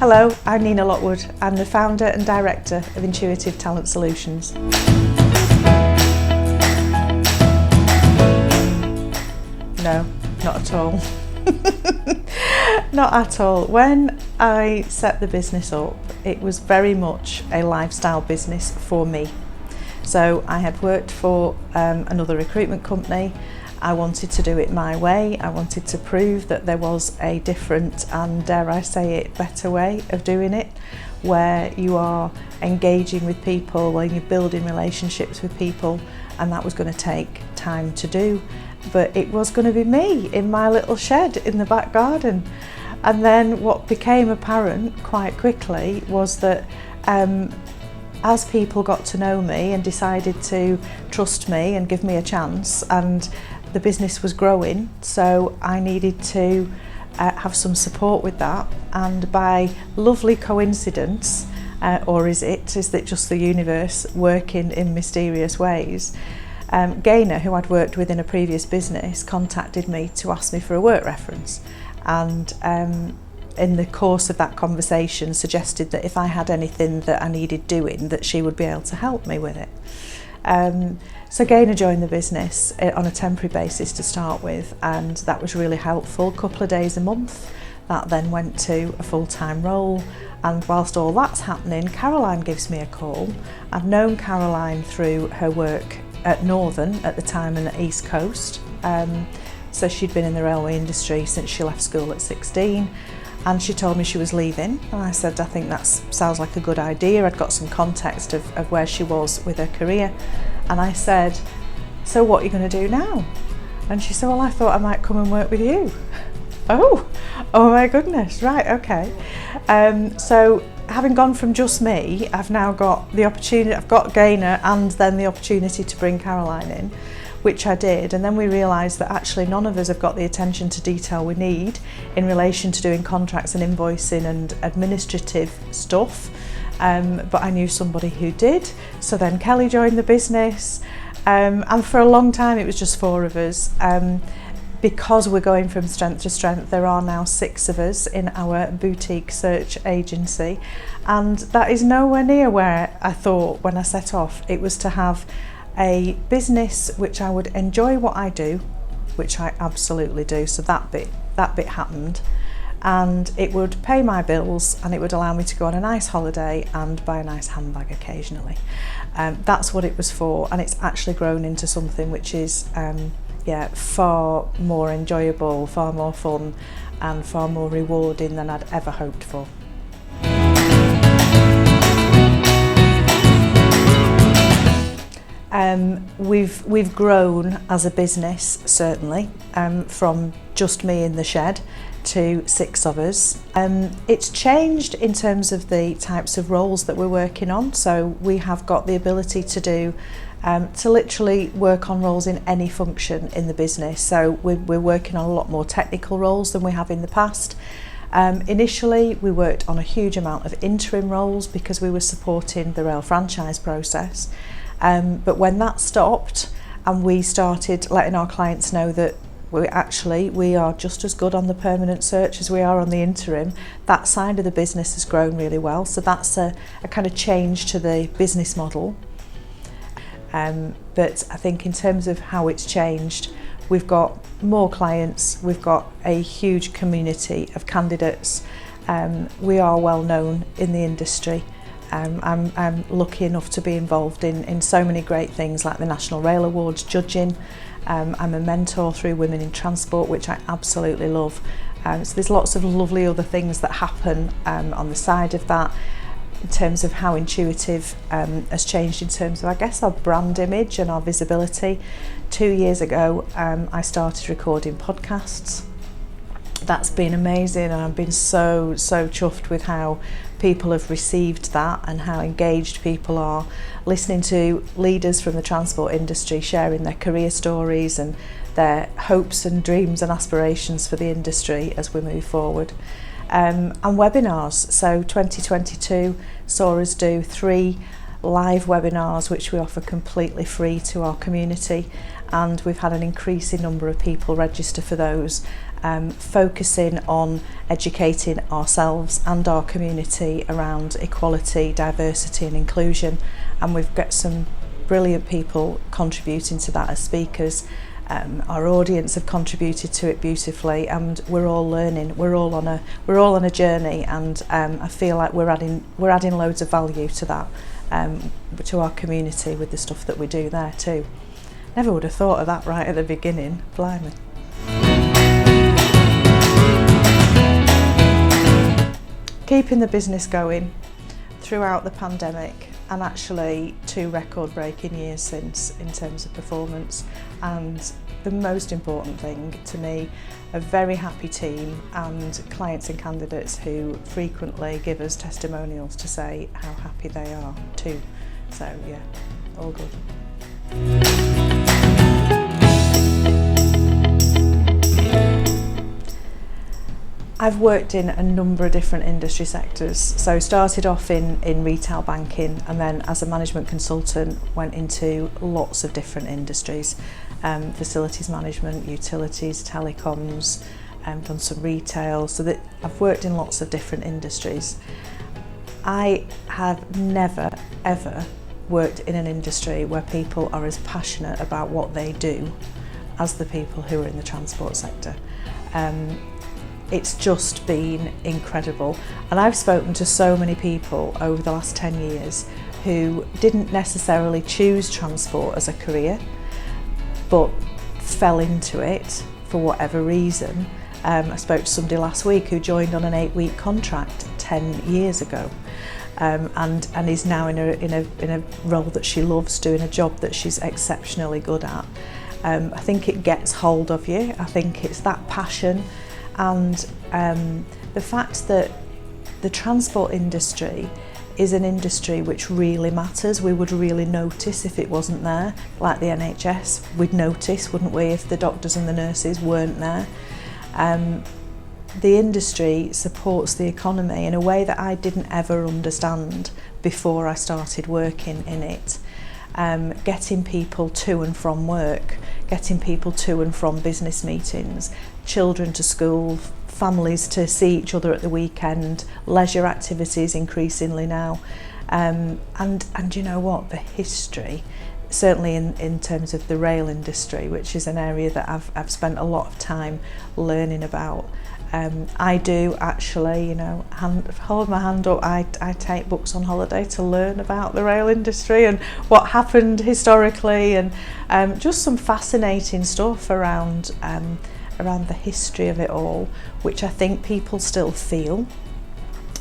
Hello, I'm Nina Lockwood. I'm the founder and director of Intuitive Talent Solutions. No, not at all. Not at all. When I set the business up, it was very much a lifestyle business for me. So I had worked for another recruitment company. I wanted to do it my way. I wanted to prove that there was a different and, dare I say it, better way of doing it, where you are engaging with people, where you're building relationships with people, and that was going to take time to do. But it was going to be me in my little shed in the back garden. And then what became apparent quite quickly was that as people got to know me and decided to trust me and give me a chance, and the business was growing, so I needed to have some support with that. And by lovely coincidence, or is it just the universe working in mysterious ways, Gaynor, who I'd worked with in a previous business, contacted me to ask me for a work reference, and in the course of that conversation suggested that if I had anything that I needed doing, that she would be able to help me with it. So Gaynor joined the business on a temporary basis to start with, and that was really helpful. A couple of days a month. That then went to a full-time role, and whilst all that's happening, Caroline gives me a call. I've known Caroline through her work at Northern at the time and the East Coast. So she'd been in the railway industry since she left school at 16, and she told me she was leaving, and I said, I think that sounds like a good idea. I'd got some context of where she was with her career, and I said, so what are you going to do now? And she said, well, I thought I might come and work with you. Oh my goodness, right, okay. So having gone from just me, I've now got the opportunity, I've got Gaynor and then the opportunity to bring Caroline in, which I did. And then we realised that actually none of us have got the attention to detail we need in relation to doing contracts and invoicing and administrative stuff. But I knew somebody who did. So then Kelly joined the business. And for a long time it was just 4 of us. Because we're going from strength to strength, there are now 6 of us in our boutique search agency, and that is nowhere near where I thought when I set off. It was to have a business which I would enjoy what I do, which I absolutely do, so that bit happened, and it would pay my bills and it would allow me to go on a nice holiday and buy a nice handbag occasionally. That's what it was for, and it's actually grown into something which is far more enjoyable, far more fun and far more rewarding than I'd ever hoped for. We've grown as a business, certainly, from just me in the shed to 6 of us. It's changed in terms of the types of roles that we're working on, so we have got the ability to literally work on roles in any function in the business. So we're working on a lot more technical roles than we have in the past. Initially, we worked on a huge amount of interim roles because we were supporting the rail franchise process. But when that stopped and we started letting our clients know that we are just as good on the permanent search as we are on the interim, that side of the business has grown really well. So that's a kind of change to the business model. But I think in terms of how it's changed, we've got more clients, we've got a huge community of candidates. We are well known in the industry. I'm lucky enough to be involved in so many great things like the National Rail Awards judging. I'm a mentor through Women in Transport, which I absolutely love. So there's lots of lovely other things that happen on the side of that. In terms of how Intuitive has changed in terms of, I guess, our brand image and our visibility. 2 years ago, I started recording podcasts. That's been amazing, and I've been so chuffed with how people have received that and how engaged people are listening to leaders from the transport industry sharing their career stories and their hopes and dreams and aspirations for the industry as we move forward. And webinars. So 2022 saw us do 3 live webinars which we offer completely free to our community, and we've had an increasing number of people register for those, focusing on educating ourselves and our community around equality, diversity and inclusion, and we've got some brilliant people contributing to that as speakers. Our audience have contributed to it beautifully, and we're all learning. We're all on a journey, and I feel like we're adding loads of value to that, to our community with the stuff that we do there too. Never would have thought of that right at the beginning. Blimey. Keeping the business going throughout the pandemic, and actually 2 record-breaking years since in terms of performance, and the most important thing to me, a very happy team and clients and candidates who frequently give us testimonials to say how happy they are too. So yeah, all good. I've worked in a number of different industry sectors. So started off in retail banking, and then as a management consultant went into lots of different industries, facilities management, utilities, telecoms, done some retail, so that I've worked in lots of different industries. I have never ever worked in an industry where people are as passionate about what they do as the people who are in the transport sector. It's just been incredible, and I've spoken to so many people over the last 10 years who didn't necessarily choose transport as a career but fell into it for whatever reason. I spoke to somebody last week who joined on an 8-week contract 10 years ago, and is now in a role that she loves, doing a job that she's exceptionally good at. I think it gets hold of you. I think it's that passion. And the fact that the transport industry is an industry which really matters. We would really notice if it wasn't there, like the NHS. We'd notice, wouldn't we, if the doctors and the nurses weren't there. The industry supports the economy in a way that I didn't ever understand before I started working in it. Getting people to and from work, getting people to and from business meetings, children to school, families to see each other at the weekend, leisure activities increasingly now. And you know what, the history, certainly in terms of the rail industry, which is an area that I've spent a lot of time learning about. I do actually, you know, hold my hand up, I take books on holiday to learn about the rail industry and what happened historically, and just some fascinating stuff around the history of it all, which I think people still feel,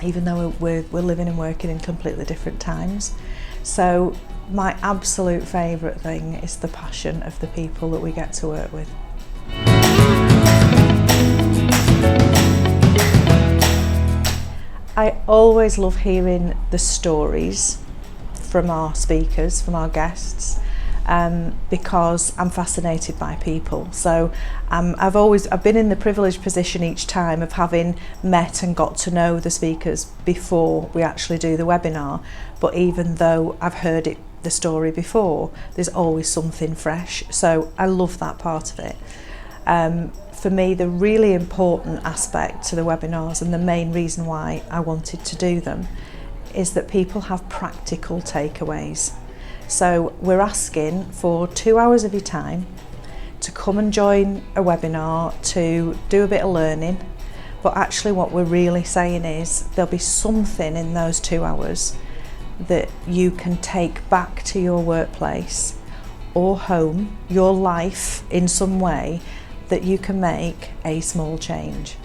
even though we're living and working in completely different times. So my absolute favourite thing is the passion of the people that we get to work with. I always love hearing the stories from our speakers, from our guests, because I'm fascinated by people. So I've been in the privileged position each time of having met and got to know the speakers before we actually do the webinar. But even though I've heard the story before, there's always something fresh. So I love that part of it. For me, the really important aspect to the webinars, and the main reason why I wanted to do them, is that people have practical takeaways. So we're asking for 2 hours of your time to come and join a webinar, to do a bit of learning, but actually what we're really saying is there'll be something in those 2 hours that you can take back to your workplace or home, your life in some way, that you can make a small change.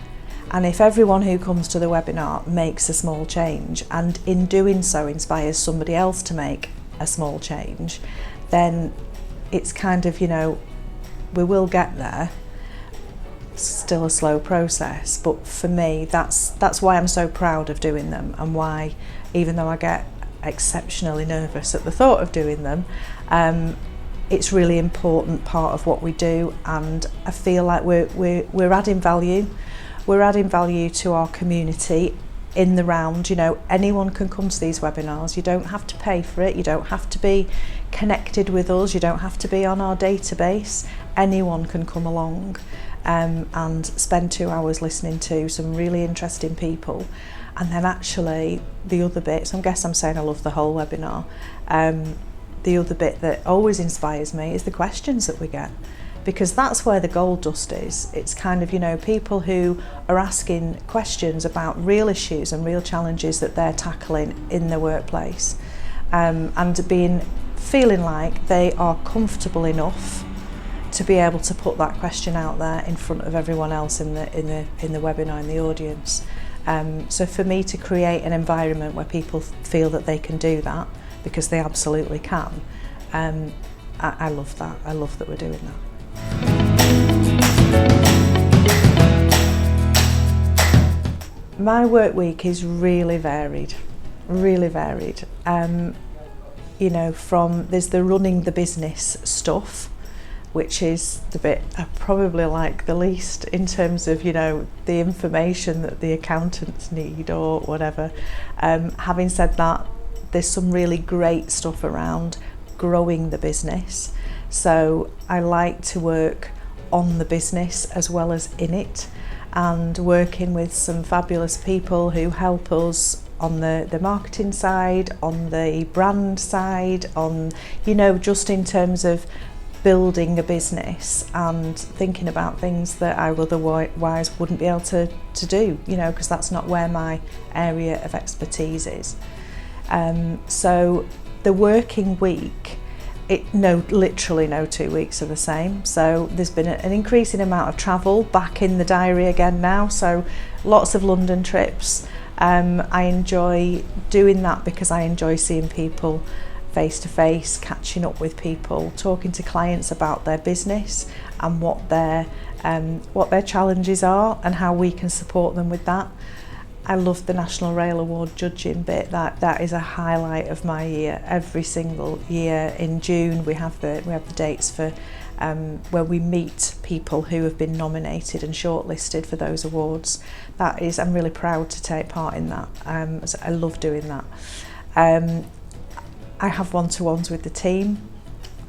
And if everyone who comes to the webinar makes a small change, and in doing so inspires somebody else to make a small change, then it's kind of, you know, we will get there. Still a slow process, but for me that's why I'm so proud of doing them, and why, even though I get exceptionally nervous at the thought of doing them, it's really important part of what we do, and I feel like we're adding value. We're adding value to our community in the round. You know, anyone can come to these webinars. You don't have to pay for it. You don't have to be connected with us. You don't have to be on our database. Anyone can come along and spend 2 hours listening to some really interesting people. And then actually the other bit, so I guess I'm saying I love the whole webinar, the other bit that always inspires me is the questions that we get, because that's where the gold dust is. It's kind of, you know, people who are asking questions about real issues and real challenges that they're tackling in their workplace, and feeling like they are comfortable enough to be able to put that question out there in front of everyone else in the webinar, in the audience. So for me to create an environment where people feel that they can do that, because they absolutely can, I love that. I love that we're doing that. My work week is really varied, really varied. You know, there's the running the business stuff, which is the bit I probably like the least in terms of, you know, the information that the accountants need or whatever. Having said that, there's some really great stuff around growing the business. So I like to work on the business as well as in it, and working with some fabulous people who help us on the marketing side, on the brand side, on, you know, just in terms of building a business and thinking about things that I otherwise wouldn't be able to do, you know, because that's not where my area of expertise is. So the working week, literally no 2 weeks are the same. So there's been an increasing amount of travel back in the diary again now. So lots of London trips. I enjoy doing that because I enjoy seeing people face to face, catching up with people, talking to clients about their business and what their challenges are and how we can support them with that. I love the National Rail Award judging bit. That is a highlight of my year. Every single year in June we have the dates for where we meet people who have been nominated and shortlisted for those awards. I'm really proud to take part in that. So I love doing that. I have one-to-ones with the team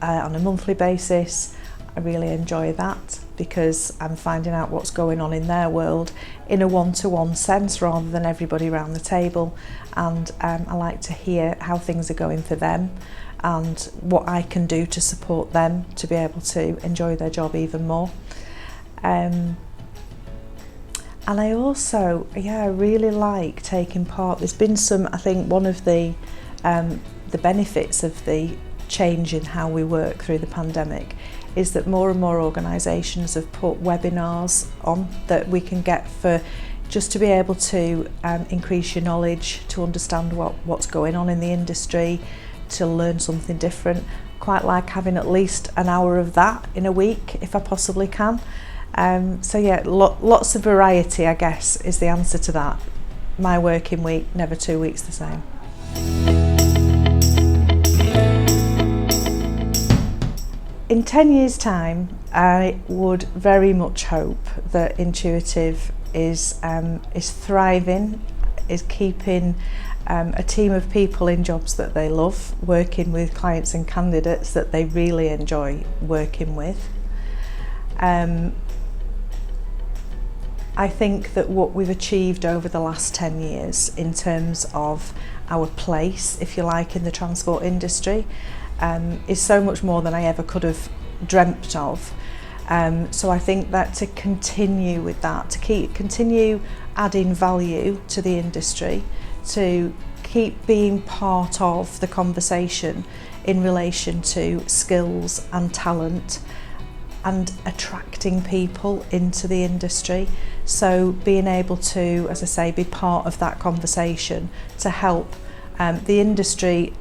on a monthly basis. I really enjoy that because I'm finding out what's going on in their world in a one-to-one sense rather than everybody around the table, and I like to hear how things are going for them and what I can do to support them to be able to enjoy their job even more. And I also, I really like taking part. There's been some, I think one of the benefits of the change in how we work through the pandemic is that more and more organisations have put webinars on that we can get for just to be able to increase your knowledge, to understand what's going on in the industry, to learn something different. Quite like having at least an hour of that in a week if I possibly can. So yeah, lots of variety, I guess, is the answer to that. My working week, never 2 weeks the same. In 10 years' time, I would very much hope that Intuitive is thriving, is keeping a team of people in jobs that they love, working with clients and candidates that they really enjoy working with. I think that what we've achieved over the last 10 years in terms of our place, if you like, in the transport industry is so much more than I ever could have dreamt of. So I think that to continue with that, to continue adding value to the industry, to keep being part of the conversation in relation to skills and talent and attracting people into the industry. So being able to, as I say, be part of that conversation to help the industry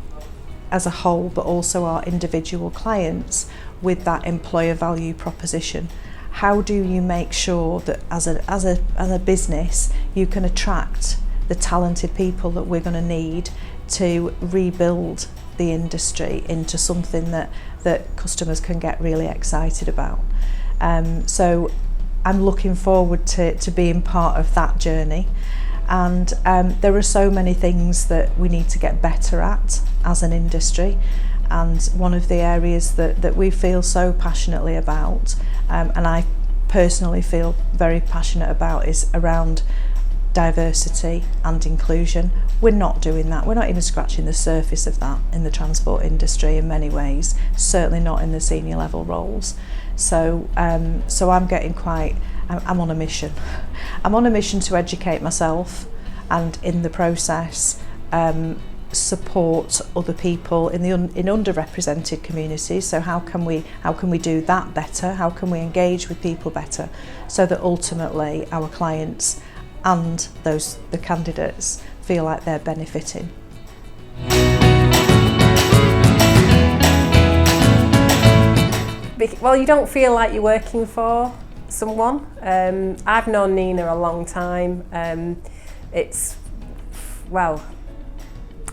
as a whole, but also our individual clients with that employer value proposition. How do you make sure that as a business you can attract the talented people that we're going to need to rebuild the industry into something that customers can get really excited about? So I'm looking forward to being part of that journey. And there are so many things that we need to get better at as an industry, and one of the areas that we feel so passionately about, and I personally feel very passionate about, is around diversity and inclusion. We're not doing that. We're not even scratching the surface of that in the transport industry in many ways, certainly not in the senior level roles. So I'm on a mission. I'm on a mission to educate myself, and in the process support other people in underrepresented communities. So how can we do that better? How can we engage with people better, so that ultimately our clients and the candidates feel like they're benefiting. Well, you don't feel like you're working for someone. I've known Nina a long time. It's, well,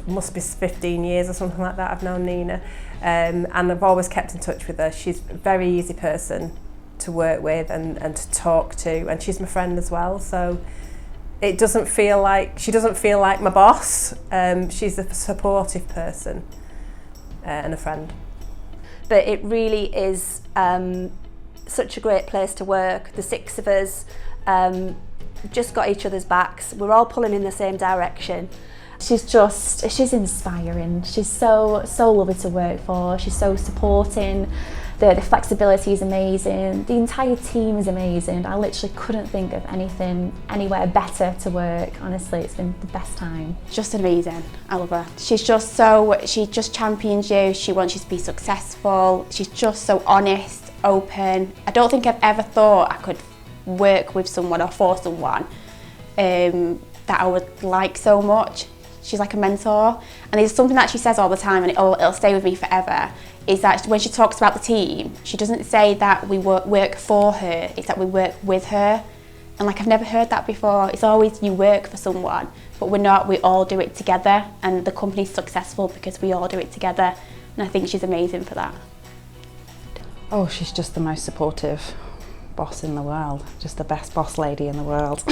must be 15 years or something like that I've known Nina, and I've always kept in touch with her. She's a very easy person to work with and to talk to, and she's my friend as well, so she doesn't feel like my boss. She's a supportive person and a friend. But it really is such a great place to work. The six of us just got each other's backs. We're all pulling in the same direction. She's inspiring. She's so lovely to work for. She's so supporting. The flexibility is amazing. The entire team is amazing. I literally couldn't think of anywhere better to work. Honestly, it's been the best time. Just amazing. I love her. She just champions you. She wants you to be successful. She's just so honest, open. I don't think I've ever thought I could work with someone or for someone that I would like so much. She's like a mentor, and there's something that she says all the time, and it'll stay with me forever, is that when she talks about the team, she doesn't say that we work for her, it's that we work with her. And like, I've never heard that before. It's always you work for someone, but we're not, we all do it together, and the company's successful because we all do it together, and I think she's amazing for that. Oh, she's just the most supportive boss in the world, just the best boss lady in the world.